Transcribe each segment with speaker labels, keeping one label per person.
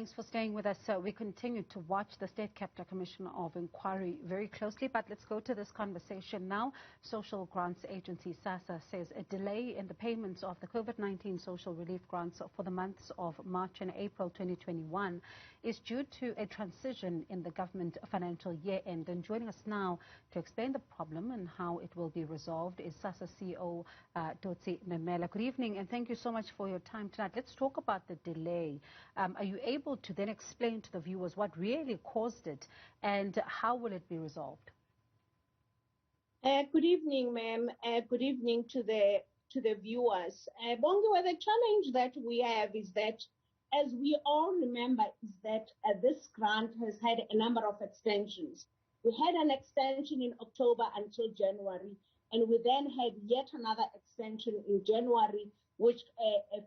Speaker 1: Thanks for staying with us. We continue to watch the State Capita Commission of Inquiry very closely, but let's go to this conversation now. Social Grants Agency Sassa says a delay in the payments of the COVID-19 social relief grants for the months of March and April 2021 is due to a transition in the government financial year end. And joining us now to explain the problem and how it will be resolved is Sassa CEO Totsi Memela. Good evening, and thank you so much for your time tonight. Let's talk about the delay. Are you able to then explain to the viewers what really caused it and how will it be resolved?
Speaker 2: Good evening, ma'am. Good evening to the viewers. Bongiwe, the challenge that we have is that, as we all remember, is that this grant has had a number of extensions. We had an extension in October until January, and we then had yet another extension in January, which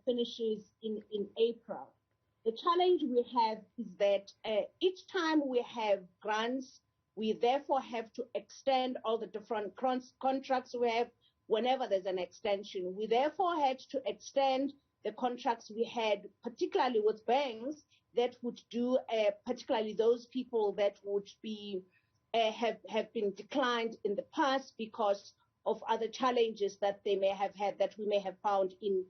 Speaker 2: finishes in April. The challenge we have is that each time we have grants, we therefore have to extend all the different contracts we have whenever there's an extension. We therefore had to extend the contracts we had, particularly with banks, that would do, particularly those people that would be have been declined in the past because of other challenges that they may have had that we may have found in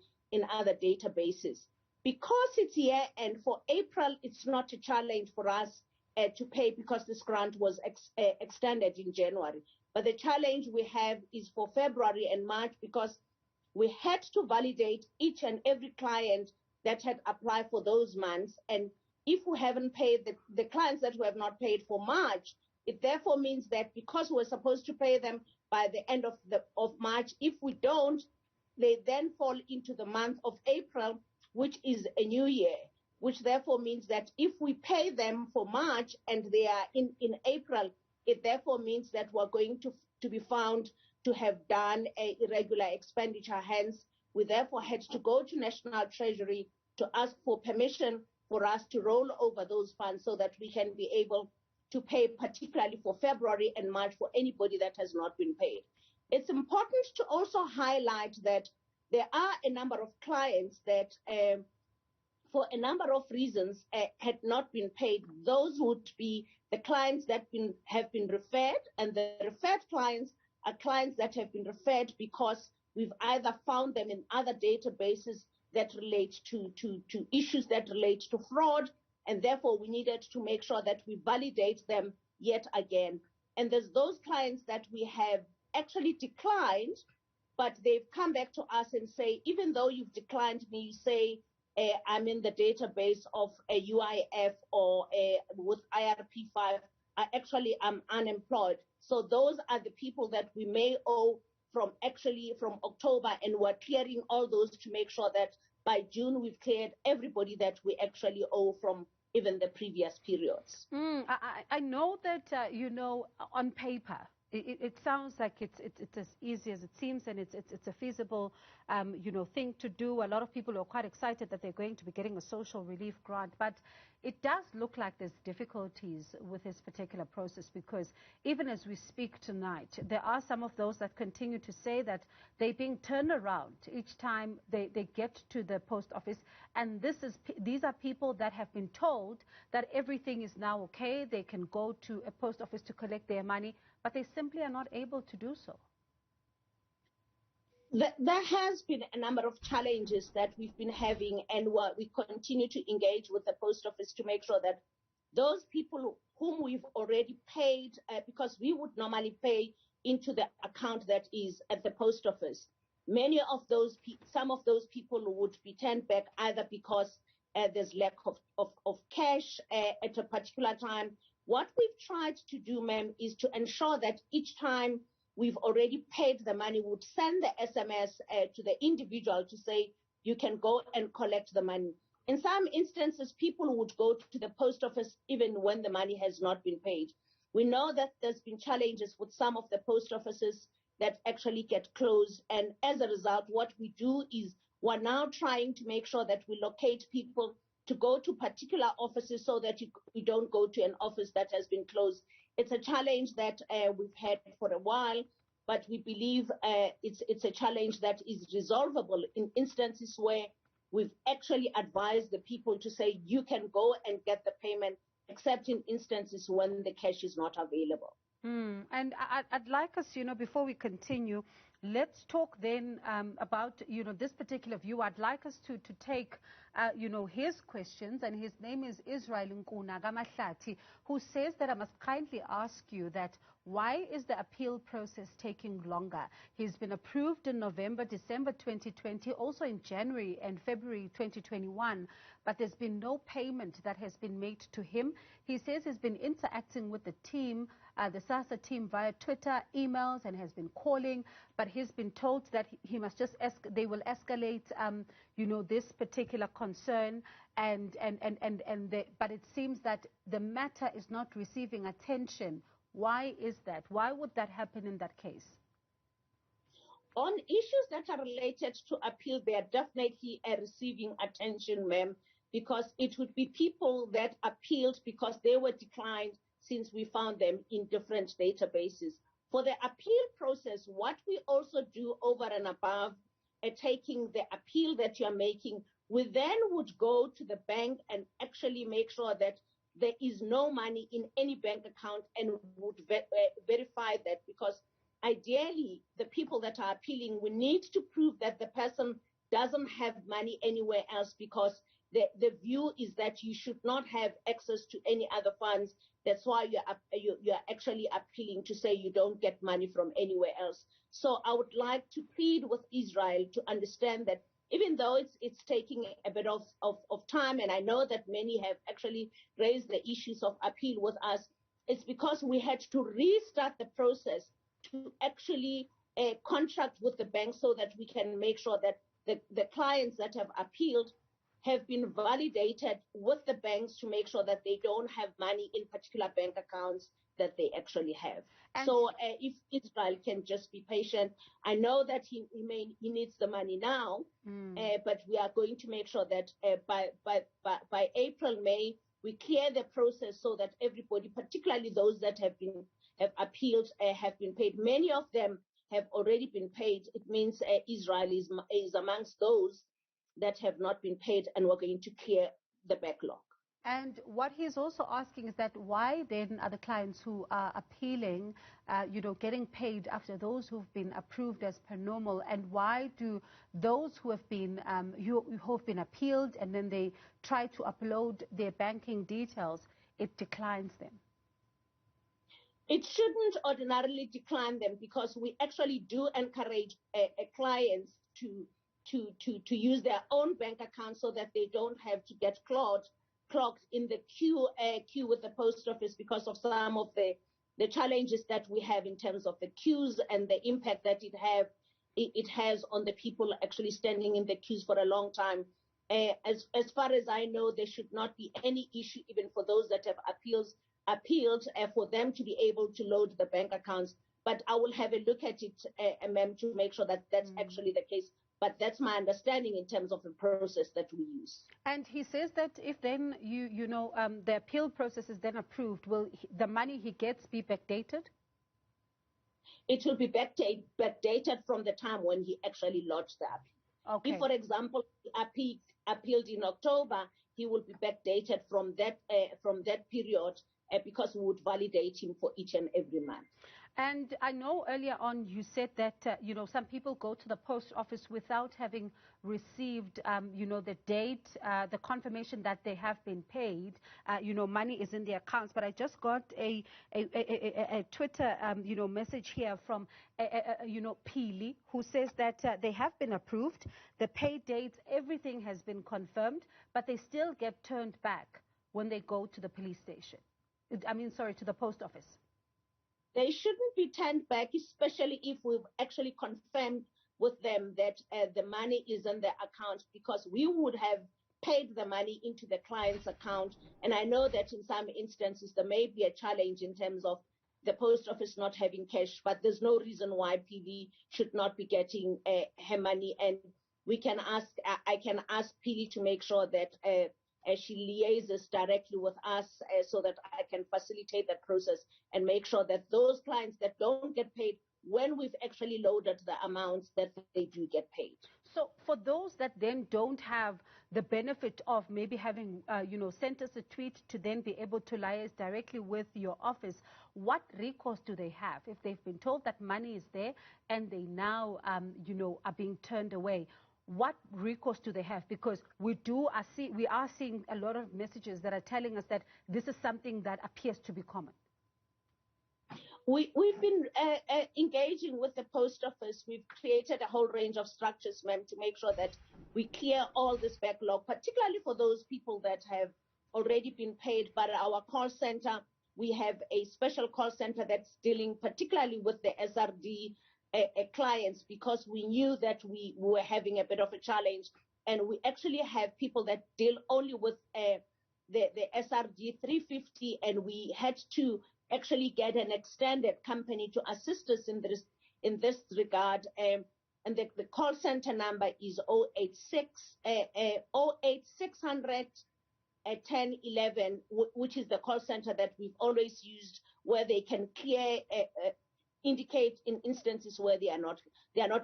Speaker 2: other databases. Because it's year end, for April, it's not a challenge for us to pay because this grant was extended in January. But the challenge we have is for February and March because we had to validate each and every client that had applied for those months. And if we haven't paid the clients that we have not paid for March, it therefore means that because we're supposed to pay them by the end of March, if we don't, they then fall into the month of April, which is a new year, which therefore means that if we pay them for March and they are in April, it therefore means that we're going to be found to have done a irregular expenditure. Hence, we therefore had to go to National Treasury to ask for permission for us to roll over those funds so that we can be able to pay, particularly for February and March, for anybody that has not been paid. It's important to also highlight that there are a number of clients that, for a number of reasons, had not been paid. Those would be the clients that have been referred, and the referred clients are clients that have been referred because we've either found them in other databases that relate to issues that relate to fraud, and therefore we needed to make sure that we validate them yet again. And there's those clients that we have actually declined, but they've come back to us and say, even though you've declined me, you say, I'm in the database of a UIF or with IRP5, I'm unemployed. So those are the people that we may owe from October, and we're clearing all those to make sure that by June we've cleared everybody that we actually owe from even the previous periods.
Speaker 1: I know that, on paper, it sounds like it's as easy as it seems, and it's a feasible, thing to do. A lot of people are quite excited that they're going to be getting a social relief grant, but it does look like there's difficulties with this particular process because even as we speak tonight, there are some of those that continue to say that they're being turned around each time they get to the post office, and these are people that have been told that everything is now okay, they can go to a post office to collect their money, but they simply are not able to do so.
Speaker 2: There has been a number of challenges that we've been having, and we continue to engage with the post office to make sure that those people whom we've already paid, because we would normally pay into the account that is at the post office, some of those people would be turned back either because there's lack of cash at a particular time. What we've tried to do, ma'am, is to ensure that each time we've already paid the money, we would send the SMS to the individual to say, you can go and collect the money. In some instances, people would go to the post office even when the money has not been paid. We know that there's been challenges with some of the post offices that actually get closed. And as a result, what we do is we're now trying to make sure that we locate people to go to particular offices so that we don't go to an office that has been closed. It's a challenge that we've had for a while, but we believe it's a challenge that is resolvable in instances where we've actually advised the people to say you can go and get the payment, except in instances when the cash is not available.
Speaker 1: And I'd like us, before we continue, let's talk then about, this particular view. I'd like us to take, his questions, and his name is Israel Nkuna Gamahlati, who says that I must kindly ask you that why is the appeal process taking longer? He's been approved in November, December 2020, also in January and February 2021, but there's been no payment that has been made to him. He says he's been interacting with the team, the Sassa team, via Twitter, emails, and has been calling, but he's been told that he must just they will escalate, this particular concern, but it seems that the matter is not receiving attention. Why is that? Why would that happen in that case?
Speaker 2: On issues that are related to appeal, they are definitely receiving attention, ma'am, because it would be people that appealed because they were declined since we found them in different databases. For the appeal process, what we also do over and above taking the appeal that you're making, we then would go to the bank and actually make sure that there is no money in any bank account, and would verify that, because ideally the people that are appealing, we need to prove that the person doesn't have money anywhere else, because the view is that you should not have access to any other funds. That's why you're actually appealing to say you don't get money from anywhere else. So I would like to plead with Israel to understand that even though it's taking a bit of time, and I know that many have actually raised the issues of appeal with us, it's because we had to restart the process to actually contract with the bank so that we can make sure that the clients that have appealed have been validated with the banks to make sure that they don't have money in particular bank accounts that they actually have. And so if Israel can just be patient, I know that he needs the money now, but we are going to make sure that by April, May, we clear the process so that everybody, particularly those that have appealed, have been paid. Many of them have already been paid. It means Israel is amongst those that have not been paid, and we're going to clear the backlog.
Speaker 1: And what he's also asking is that why then are the clients who are appealing, getting paid after those who've been approved as per normal, and why do those who have been who've been appealed and then they try to upload their banking details, it declines them?
Speaker 2: It shouldn't ordinarily decline them, because we actually do encourage clients to use their own bank account so that they don't have to get clogged in the queue with the post office, because of some of the challenges that we have in terms of the queues and the impact that it has on the people actually standing in the queues for a long time. As far as I know, there should not be any issue, even for those that have appealed for them to be able to load the bank accounts. But I will have a look at it, ma'am, to make sure that that's actually the case. But that's my understanding in terms of the process that we use.
Speaker 1: And he says that if then the appeal process is then approved, will the money he gets be backdated?
Speaker 2: It will be backdated from the time when he actually lodged the appeal.
Speaker 1: Okay.
Speaker 2: If, for example, he appealed in October, he will be backdated from that period, because we would validate him for each and every month.
Speaker 1: And I know earlier on you said that, some people go to the post office without having received, the date, the confirmation that they have been paid, money is in their accounts. But I just got a Twitter, message here from, Pili, who says that they have been approved, the pay dates, everything has been confirmed, but they still get turned back when they go to the police station. To the post office.
Speaker 2: They shouldn't be turned back, especially if we've actually confirmed with them that the money is in their account, because we would have paid the money into the client's account. And I know that in some instances there may be a challenge in terms of the post office not having cash, but there's no reason why PV should not be getting her money. And I can ask PV to make sure that she liaises directly with us so that I can facilitate that process and make sure that those clients that don't get paid when we've actually loaded the amounts that they do get paid.
Speaker 1: So for those that then don't have the benefit of maybe having, sent us a tweet to then be able to liaise directly with your office, what recourse do they have if they've been told that money is there and they now, are being turned away? What recourse do they have? Because we are seeing a lot of messages that are telling us that this is something that appears to be common.
Speaker 2: We've been engaging with the post office. We've created a whole range of structures, ma'am, to make sure that we clear all this backlog, particularly for those people that have already been paid. But at our call center, we have a special call center that's dealing particularly with the SRD clients, because we knew that we were having a bit of a challenge. And we actually have people that deal only with the SRD 350, and we had to actually get an extended company to assist us in this regard. And the call center number is 08600 1011, which is the call center that we've always used, where they can indicate in instances where they are not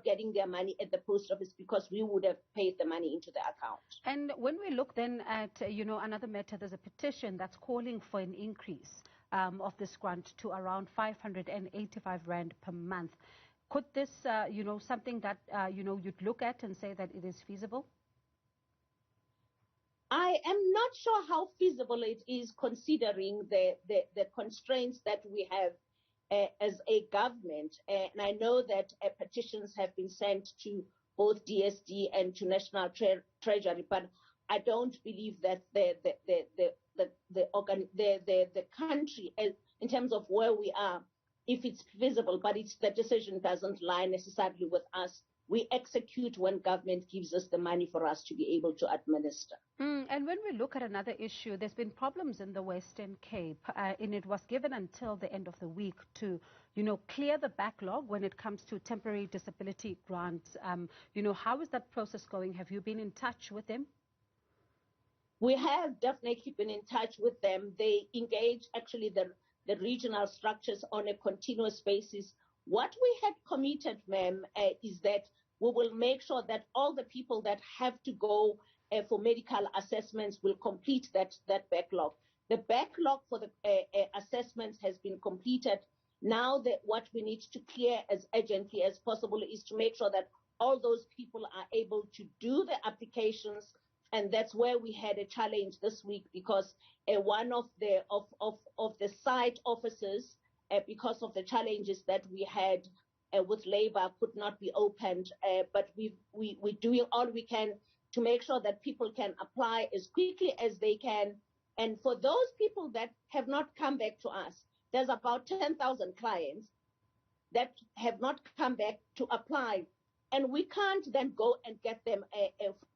Speaker 2: getting their money at the post office, because we would have paid the money into the account.
Speaker 1: And when we look then at another matter, there's a petition that's calling for an increase of this grant to around 585 rand per month. Could this something that you'd look at and say that it is feasible?
Speaker 2: I am not sure how feasible it is, considering the constraints that we have as a government. And I know that petitions have been sent to both DSD and to National Treasury, but I don't believe that the country, in terms of where we are, if it's feasible, but the decision doesn't lie necessarily with us. We execute when government gives us the money for us to be able to administer.
Speaker 1: And when we look at another issue, there's been problems in the Western Cape, and it was given until the end of the week to, clear the backlog when it comes to temporary disability grants. How is that process going? Have you been in touch with them?
Speaker 2: We have definitely been in touch with them. They engage actually the regional structures on a continuous basis. What we had committed, ma'am, is that we will make sure that all the people that have to go for medical assessments will complete that backlog. The backlog for the assessments has been completed. Now what we need to clear as urgently as possible is to make sure that all those people are able to do the applications. And that's where we had a challenge this week, because one of the site offices, because of the challenges that we had with labor, could not be opened. But we're doing all we can to make sure that people can apply as quickly as they can. And for those people that have not come back to us, there's about 10,000 clients that have not come back to apply. And we can't then go and get them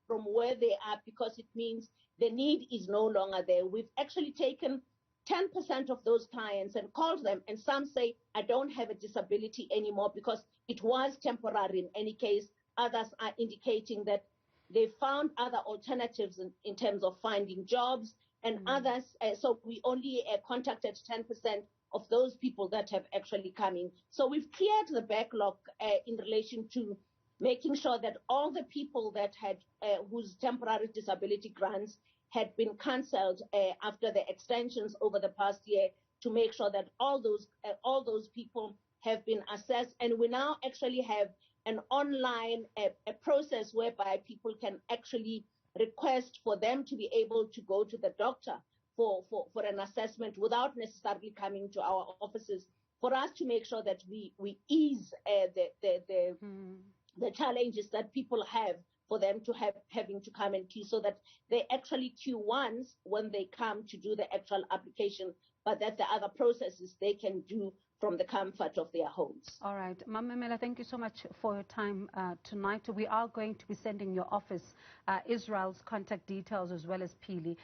Speaker 2: from where they are, because it means the need is no longer there. We've actually taken 10% of those clients and called them, and some say, I don't have a disability anymore because it was temporary in any case. Others are indicating that they found other alternatives in terms of finding jobs, and others, so we only contacted 10% of those people that have actually come in. So we've cleared the backlog in relation to making sure that all the people that had whose temporary disability grants had been cancelled after the extensions over the past year, to make sure that all those people have been assessed. And we now actually have an online a process whereby people can actually request for them to be able to go to the doctor for an assessment without necessarily coming to our offices, for us to make sure that we ease the challenges that people have, for them to having to come and queue, so that they actually queue once when they come to do the actual application, but that the other processes they can do from the comfort of their homes.
Speaker 1: All right. Mamela, thank you so much for your time tonight. We are going to be sending your office Israel's contact details as well as Pili,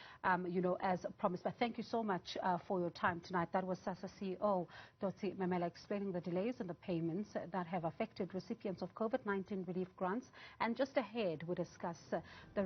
Speaker 1: as promised. But thank you so much for your time tonight. That was Sassa CEO Dotsi Mamela explaining the delays in the payments that have affected recipients of COVID-19 relief grants. And just ahead, we discuss the